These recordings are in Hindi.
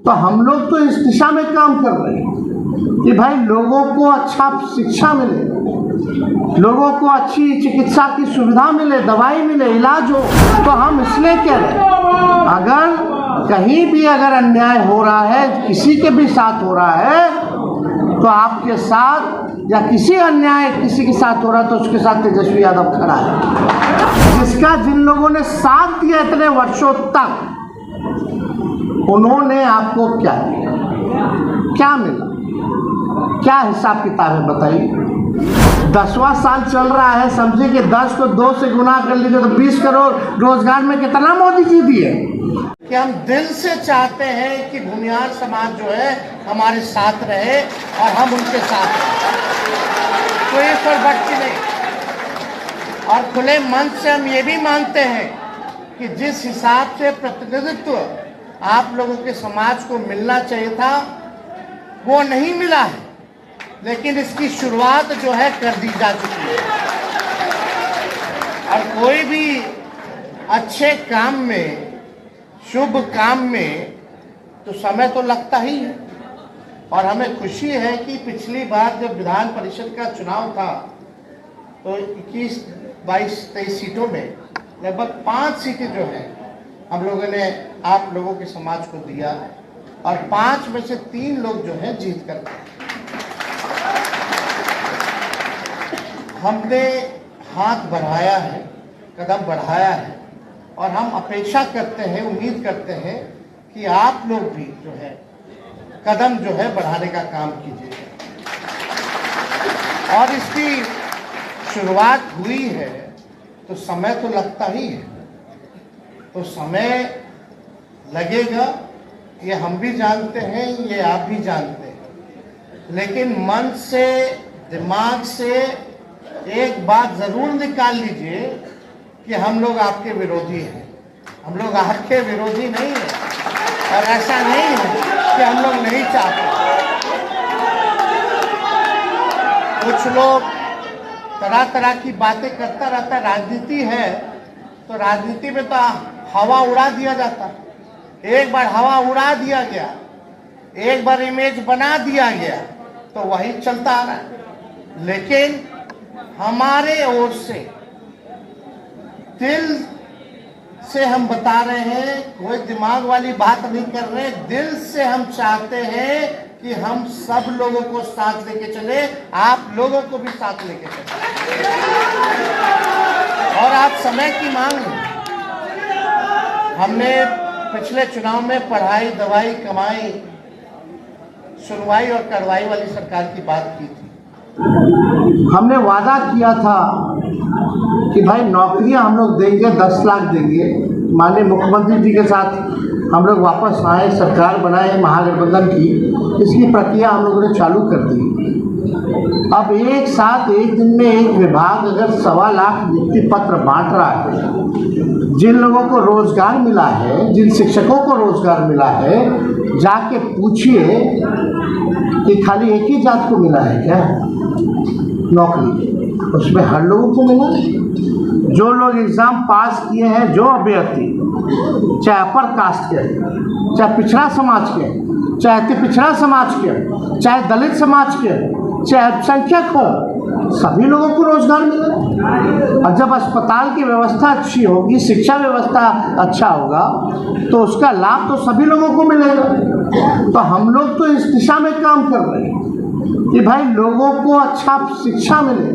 तो हम लोग तो इस दिशा में काम कर रहे हैं कि भाई लोगों को अच्छा शिक्षा मिले, लोगों को अच्छी चिकित्सा की सुविधा मिले, दवाई मिले, इलाज हो। तो हम इसलिए कह रहे हैं अगर कहीं भी अगर अन्याय हो रहा है, किसी के भी साथ हो रहा है, तो आपके साथ या किसी अन्याय किसी के साथ हो रहा है तो उसके साथ तेजस्वी यादव खड़ा है। जिसका जिन लोगों ने साथ दिया इतने वर्षों तक, उन्होंने आपको क्या दिया, क्या मिला, क्या हिसाब किताब है बताइए। 10वां साल चल रहा है, समझिए कि 10 को 2 से गुना कर लीजिए तो 20 करोड़ रोजगार में कितना मोदी जी दिए। कि हम दिल से चाहते हैं कि भूमिहार समाज जो है हमारे साथ रहे और हम उनके साथ रहें, कोई पर भटकी नहीं। और खुले मन से हम ये भी मानते हैं कि जिस हिसाब से प्रतिनिधित्व आप लोगों के समाज को मिलना चाहिए था वो नहीं मिला है, लेकिन इसकी शुरुआत जो है कर दी जा चुकी है। और कोई भी अच्छे काम में, शुभ काम में तो समय तो लगता ही है। और हमें खुशी है कि पिछली बार जब विधान परिषद का चुनाव था तो 21, 22, 23 सीटों में लगभग 5 सीटें जो है हम लोगों ने आप लोगों के समाज को दिया और 5 में से 3 लोग जो है जीत कर गए। हमने हाथ बढ़ाया है, कदम बढ़ाया है और हम अपेक्षा करते हैं, उम्मीद करते हैं कि आप लोग भी जो है कदम जो है बढ़ाने का काम कीजिए। और इसकी शुरुआत हुई है तो समय तो लगता ही है, तो समय लगेगा, ये हम भी जानते हैं, ये आप भी जानते हैं। लेकिन मन से, दिमाग से एक बात जरूर निकाल लीजिए कि हम लोग आपके विरोधी हैं। हम लोग आपके विरोधी नहीं हैं और ऐसा नहीं है कि हम लोग नहीं चाहते। कुछ लोग तरह तरह की बातें करता रहता, राजनीति है तो राजनीति में तो हवा उड़ा दिया जाता। एक बार हवा उड़ा दिया गया, एक बार इमेज बना दिया गया तो वही चलता आ रहा है। लेकिन हमारे ओर से दिल से हम बता रहे हैं, कोई दिमाग वाली बात नहीं कर रहे, दिल से हम चाहते हैं कि हम सब लोगों को साथ लेके चले, आप लोगों को भी साथ लेके चले। और आप समय की मांग है। हमने पिछले चुनाव में पढ़ाई, दवाई, कमाई, सुनवाई और कार्रवाई वाली सरकार की बात की थी। हमने वादा किया था कि भाई नौकरियां हम लोग देंगे, 10 लाख देंगे। माननीय मुख्यमंत्री जी के साथ हम लोग वापस आए, सरकार बनाए महागठबंधन की, इसकी प्रक्रिया हम लोगों ने चालू कर दी। अब एक साथ एक दिन में एक विभाग अगर 1.25 लाख नियुक्ति पत्र बांट रहा है, जिन लोगों को रोजगार मिला है, जिन शिक्षकों को रोजगार मिला है, जाके पूछिए कि खाली एक ही जात को मिला है क्या नौकरी, उसमें हर लोगों को मिला। जो लोग एग्ज़ाम पास किए हैं, जो अभ्यर्थी, चाहे अपर कास्ट के, चाहे पिछड़ा समाज के, चाहे अति पिछड़ा समाज के, चाहे दलित समाज के, चाहे अल्पसंख्यक हो, सभी लोगों को रोजगार मिला। और जब अस्पताल की व्यवस्था अच्छी होगी, शिक्षा व्यवस्था अच्छा होगा, तो उसका लाभ तो सभी लोगों को मिलेगा। तो हम लोग तो इस दिशा में काम कर रहे हैं कि भाई लोगों को अच्छा शिक्षा मिले,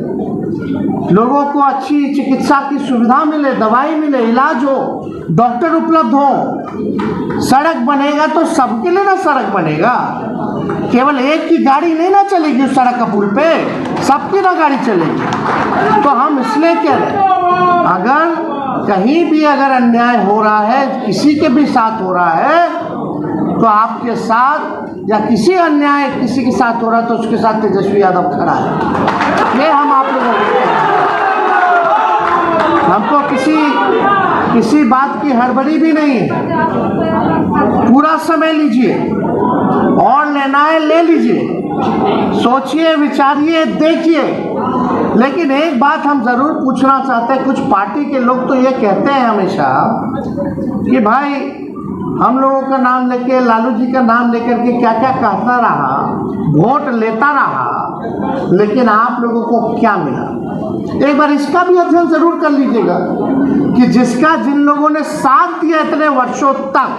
लोगों को अच्छी चिकित्सा की सुविधा मिले, दवाई मिले, इलाज हो, डॉक्टर उपलब्ध हो। सड़क बनेगा तो सबके लिए ना सड़क बनेगा, केवल एक की गाड़ी नहीं ना चलेगी उस सड़क का पुल पे, सबकी ना गाड़ी चलेगी। तो हम इसलिए कह रहे हैं अगर कहीं भी अगर अन्याय हो रहा है, किसी के भी साथ हो रहा है, तो आपके साथ या किसी अन्याय किसी के साथ हो रहा है तो उसके साथ तेजस्वी यादव खड़ा है। ये हम आप लोगों को, हमको किसी बात की हड़बड़ी भी नहीं है। पूरा समय लीजिए और लेना है ले लीजिए, सोचिए, विचारिए, देखिए। लेकिन एक बात हम ज़रूर पूछना चाहते हैं, कुछ पार्टी के लोग तो ये कहते हैं हमेशा कि भाई हम लोगों का नाम लेके, लालू जी का नाम लेकर के क्या क्या कहता रहा, वोट लेता रहा, लेकिन आप लोगों को क्या मिला? एक बार इसका भी अध्ययन जरूर कर लीजिएगा कि जिन लोगों ने साथ दिया इतने वर्षों तक,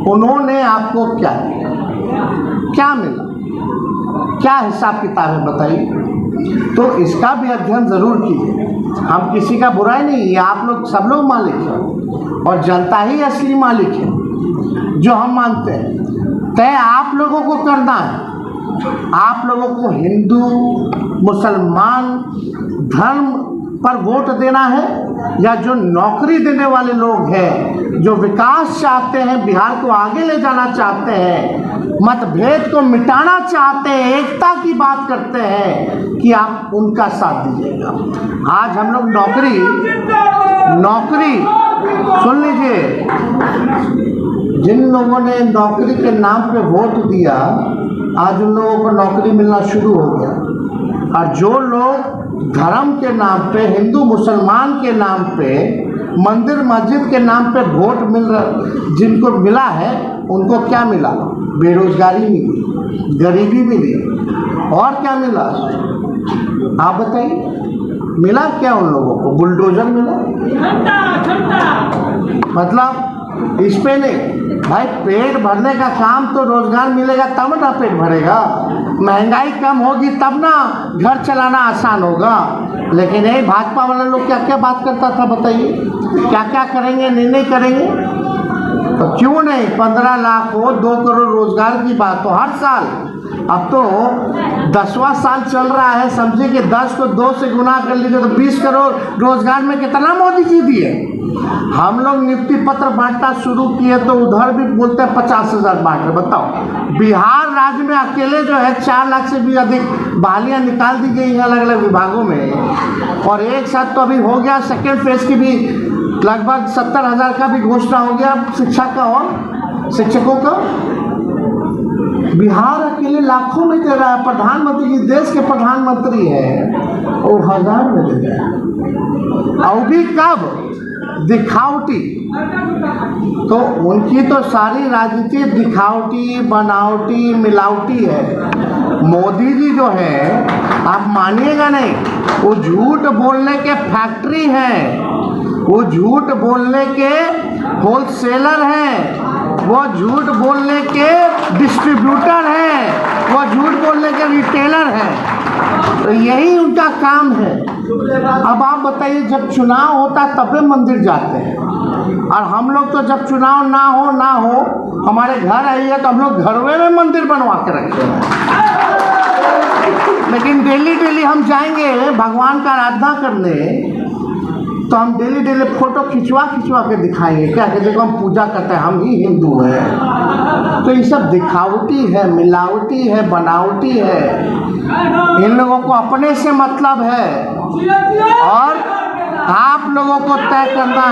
उन्होंने आपको क्या मिला, क्या हिसाब किताब है बताइए। तो इसका भी अध्ययन जरूर कीजिए। हम किसी का बुराई नहीं है, आप लोग सब लोग मालिक हैं और जनता ही असली मालिक है जो हम मानते हैं। तय आप लोगों को करना है। आप लोगों को हिंदू मुसलमान धर्म पर वोट देना है, या जो नौकरी देने वाले लोग हैं, जो विकास चाहते हैं, बिहार को आगे ले जाना चाहते हैं, मतभेद को मिटाना चाहते हैं, एकता की बात करते हैं, कि आप उनका साथ दीजिएगा। आज हम लोग नौकरी सुन लीजिए, जिन लोगों ने नौकरी के नाम पे वोट दिया, आज उन लोगों को नौकरी मिलना शुरू हो गया। और जो लोग धर्म के नाम पे, हिंदू मुसलमान के नाम पे, मंदिर मस्जिद के नाम पे वोट जिनको मिला है, उनको क्या मिला? बेरोजगारी मिली, गरीबी मिली, और क्या मिला? आप बताइए, मिला क्या उन लोगों को? बुलडोजर मिला? मतलब इस पे नहीं भाई, पेट भरने का काम तो रोजगार मिलेगा तब ना पेट भरेगा। महंगाई कम होगी तब ना घर चलाना आसान होगा। लेकिन यही भाजपा वाले लोग क्या क्या बात करता था बताइए, क्या क्या करेंगे, नहीं करेंगे। तो क्यों नहीं 15 लाख हो, 2 करोड़ रोजगार की बात हो हर साल। अब तो 10वां साल चल रहा है, समझिए कि 10 को 2 से गुना कर लीजिए तो 20 करोड़ रोजगार में कितना मोदी जी दिए। हम लोग नियुक्ति पत्र बांटना शुरू किए तो उधर भी बोलते हैं 50,000 बांट रहे। बताओ, बिहार राज्य में अकेले जो है 4 लाख से भी अधिक बहालियाँ निकाल दी गई हैं अलग अलग विभागों में, और एक साथ तो अभी हो गया सेकेंड फेज की भी लगभग 70,000 का भी घोषणा हो गया शिक्षा का और शिक्षकों का। बिहार अकेले लाखों में दे रहा है। प्रधानमंत्री जी देश के प्रधानमंत्री हैं, वो 1000 में दे रहे हैं, और भी कब? दिखावटी। तो उनकी तो सारी राजनीति दिखावटी, बनावटी, मिलावटी है। मोदी जी जो है, आप मानिएगा नहीं, वो झूठ बोलने के फैक्ट्री हैं, वो झूठ बोलने के होलसेलर हैं, वो झूठ बोलने के डिस्ट्रीब्यूटर हैं, वो झूठ बोलने के रिटेलर हैं। तो यही उनका काम है। अब आप बताइए, जब चुनाव होता तब मंदिर जाते हैं, और हम लोग तो जब चुनाव ना हो हमारे घर आइए तो हम लोग घरवे में मंदिर बनवा के रखते हैं। लेकिन डेली हम जाएंगे भगवान का आराधना करने, तो हम डेली फोटो खिंचवा के दिखाएंगे क्या कि देखो हम पूजा करते हैं, हम ही हिंदू हैं। तो ये सब दिखावटी है, मिलावटी है, बनावटी है। इन लोगों को अपने से मतलब है, और आप लोगों को तय करना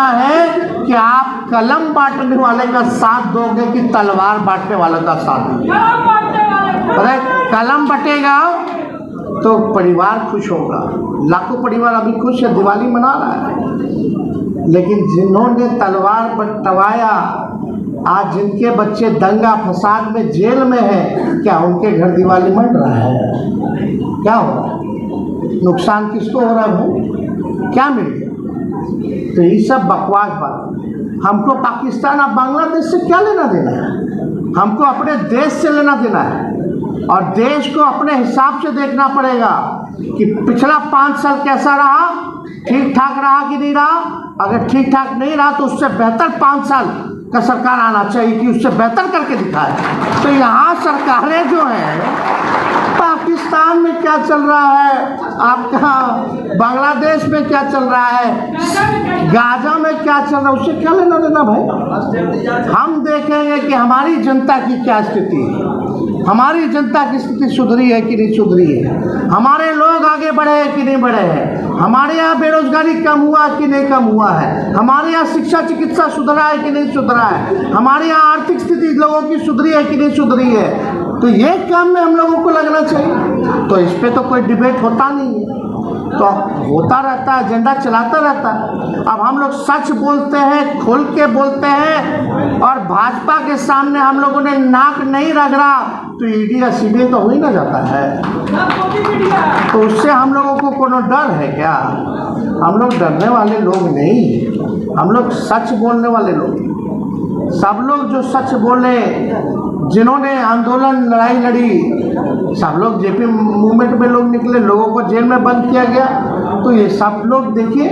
है कि आप कलम बांटने वाले का साथ दोगे कि तलवार बांटने वाले का साथ दोगे। अरे कलम बटेगा तो परिवार खुश होगा। लाखों परिवार अभी खुश है, दिवाली मना रहा है। लेकिन जिन्होंने तलवार बंटवाया, आज जिनके बच्चे दंगा फसाद में जेल में हैं, क्या उनके घर दिवाली मन रहा है? क्या हो रहा है? नुकसान किसको हो रहा है? क्या मिल गया? तो ये सब बकवास बात। हमको पाकिस्तान और बांग्लादेश से क्या लेना देना है? हमको अपने देश से लेना देना है, और देश को अपने हिसाब से देखना पड़ेगा कि पिछला 5 साल कैसा रहा, ठीक ठाक रहा कि नहीं रहा। अगर ठीक ठाक नहीं रहा तो उससे बेहतर 5 साल का सरकार आना चाहिए कि उससे बेहतर करके दिखाए। तो यहाँ सरकारें जो हैं, पाकिस्तान में क्या चल रहा है, आपका बांग्लादेश में क्या चल रहा है, गाजा में क्या चल रहा है, उससे क्या लेना देना भाई। हम देखेंगे कि हमारी जनता की क्या स्थिति है, हमारी जनता की स्थिति सुधरी है कि नहीं सुधरी है, हमारे लोग आगे बढ़े हैं कि नहीं बढ़े हैं, हमारे यहाँ बेरोजगारी कम हुआ कि नहीं कम हुआ है, हमारे यहाँ शिक्षा चिकित्सा सुधरा है कि नहीं सुधरा है, हमारे यहाँ आर्थिक स्थिति लोगों की सुधरी है कि नहीं सुधरी है। तो ये काम में हम लोगों को लगना चाहिए। तो इस पे तो कोई डिबेट होता नहीं है। तो होता रहता है, एजेंडा चलाता रहता है। अब हम लोग सच बोलते हैं, खुल के बोलते हैं, और भाजपा के सामने हम लोगों ने नाक नहीं रगड़ा तो ईडी या सीबीआई तो हो ही ना जाता है। तो उससे हम लोगों को कोनो डर है क्या? हम लोग डरने वाले लोग नहीं, हम लोग सच बोलने वाले लोग। सब लोग जो सच बोले, जिन्होंने आंदोलन लड़ाई लड़ी, सब लोग जेपी मूवमेंट में लोग निकले, लोगों को जेल में बंद किया गया, तो ये सब लोग देखिए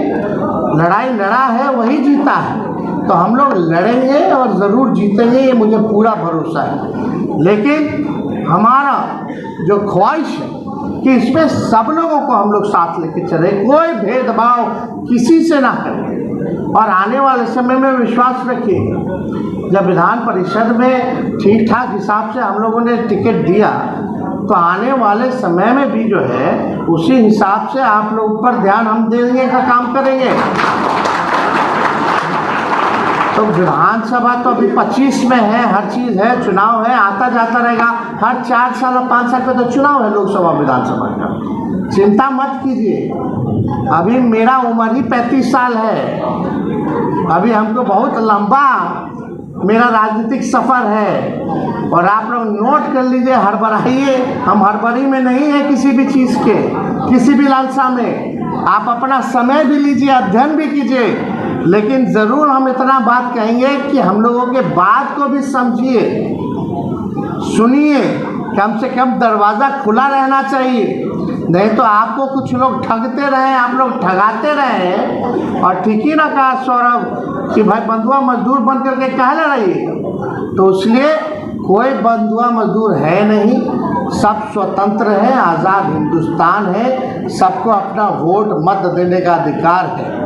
लड़ाई लड़ा है, वही जीता है। तो हम लोग लड़ेंगे और ज़रूर जीतेंगे, ये मुझे पूरा भरोसा है। लेकिन हमारा जो ख्वाहिश है कि इसमें सब लोगों को हम लोग साथ लेके चले, कोई भेदभाव किसी से ना करें। और आने वाले समय में विश्वास रखिए, जब विधान परिषद में ठीक ठाक हिसाब से हम लोगों ने टिकट दिया, तो आने वाले समय में भी जो है उसी हिसाब से आप लोग पर ध्यान हम देने का काम करेंगे। तो विधानसभा तो अभी 25 में है, हर चीज़ है, चुनाव है, आता जाता रहेगा। हर 4 साल और 5 साल पे तो चुनाव है लोकसभा विधानसभा का। चिंता मत कीजिए, अभी मेरा उम्र ही 35 साल है, अभी हमको बहुत लंबा मेरा राजनीतिक सफ़र है। और आप लोग नोट कर लीजिए, हड़बड़ाइए, हम हड़बड़ी में नहीं है किसी भी चीज़ के, किसी भी लालसा में। आप अपना समय भी लीजिए, अध्ययन भी कीजिए, लेकिन ज़रूर हम इतना बात कहेंगे कि हम लोगों के बात को भी समझिए, सुनिए। कम से कम दरवाज़ा खुला रहना चाहिए, नहीं तो आपको कुछ लोग ठगते रहे, आप लोग ठगाते रहे। और ठीक ही ना कहा सौरभ कि भाई बंधुआ मजदूर बन करके काहे लड़ाइए। तो इसलिए कोई बंधुआ मजदूर है नहीं, सब स्वतंत्र है, आज़ाद हिंदुस्तान है, सबको अपना वोट मत देने का अधिकार है।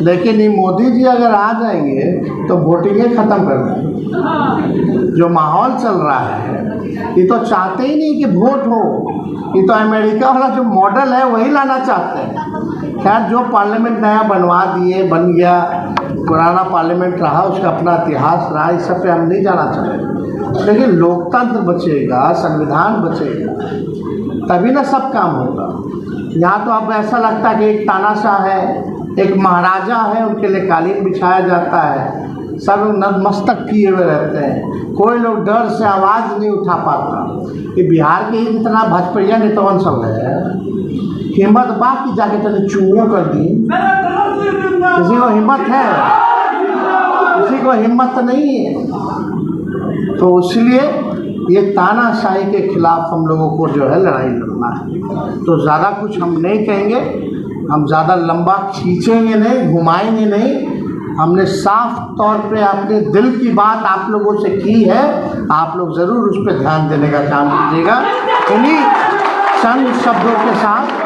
लेकिन ये मोदी जी अगर आ जाएंगे तो वोटिंगें ख़त्म कर देंगे। जो माहौल चल रहा है, ये तो चाहते ही नहीं कि वोट हो, ये तो अमेरिका वाला जो मॉडल है वही लाना चाहते हैं। खैर, जो पार्लियामेंट नया बनवा दिए, बन गया, पुराना पार्लियामेंट रहा, उसका अपना इतिहास रहा, इस सब पे हम नहीं जाना चाहते। लेकिन लोकतंत्र बचेगा, संविधान बचेगा, तभी ना सब काम होगा। यहाँ तो अब ऐसा लगता है कि एक तानाशाह है, एक महाराजा है, उनके लिए कालीन बिछाया जाता है, सब नतमस्तक किए हुए रहते हैं, कोई लोग डर से आवाज़ नहीं उठा पाता। ये बिहार के ही जितना भाजपा नेतावन सब है, हिम्मत बात की जाके चले चूड़ियों कर दी। किसी को हिम्मत है? किसी को हिम्मत नहीं है। तो इसलिए ये तानाशाही के खिलाफ हम लोगों को जो है लड़ाई लड़ना है। तो ज़्यादा कुछ हम नहीं कहेंगे, हम ज़्यादा लंबा खींचेंगे नहीं, घुमाएंगे नहीं। हमने साफ तौर पे अपने दिल की बात आप लोगों से की है, आप लोग ज़रूर उस पर ध्यान देने का काम कीजिएगा। इन्हीं चंद शब्दों के साथ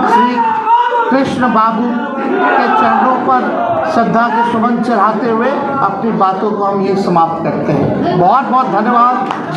श्री कृष्ण बाबू के चरणों पर श्रद्धा के सुमन चढ़ाते हुए अपनी बातों को हम यही समाप्त करते हैं। बहुत बहुत धन्यवाद।